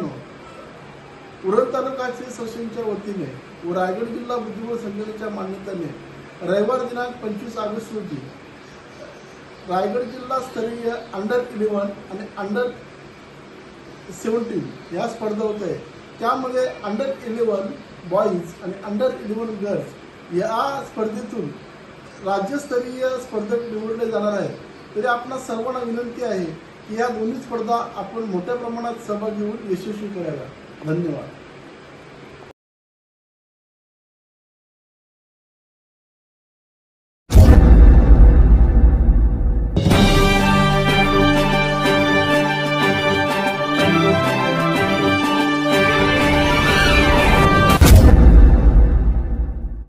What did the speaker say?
मित्रांनो, उरण तालुका असोसिएशनच्या वतीने व रायगड जिल्हा बुद्धिबळ संघटनेच्या मान्यतेने रविवार दिनांक 25 ऑगस्ट रोजी रायगड जिल्हा स्तरीय अंडर-11 आणि अंडर-17 या स्पर्धा होत आहे। त्यामध्ये अंडर-11 बॉईज आणि अंडर-11 गर्ल्स या स्पर्धेतून राज्यस्तरीय स्पर्धक निवडले जाणार आहेत। तरी आपणा सर्वांना विनंती आहे की या दोन्ही स्पर्धा आपण मोठ्या प्रमाणात सहभाग घेऊन यशस्वी कराव्या। धन्यवाद।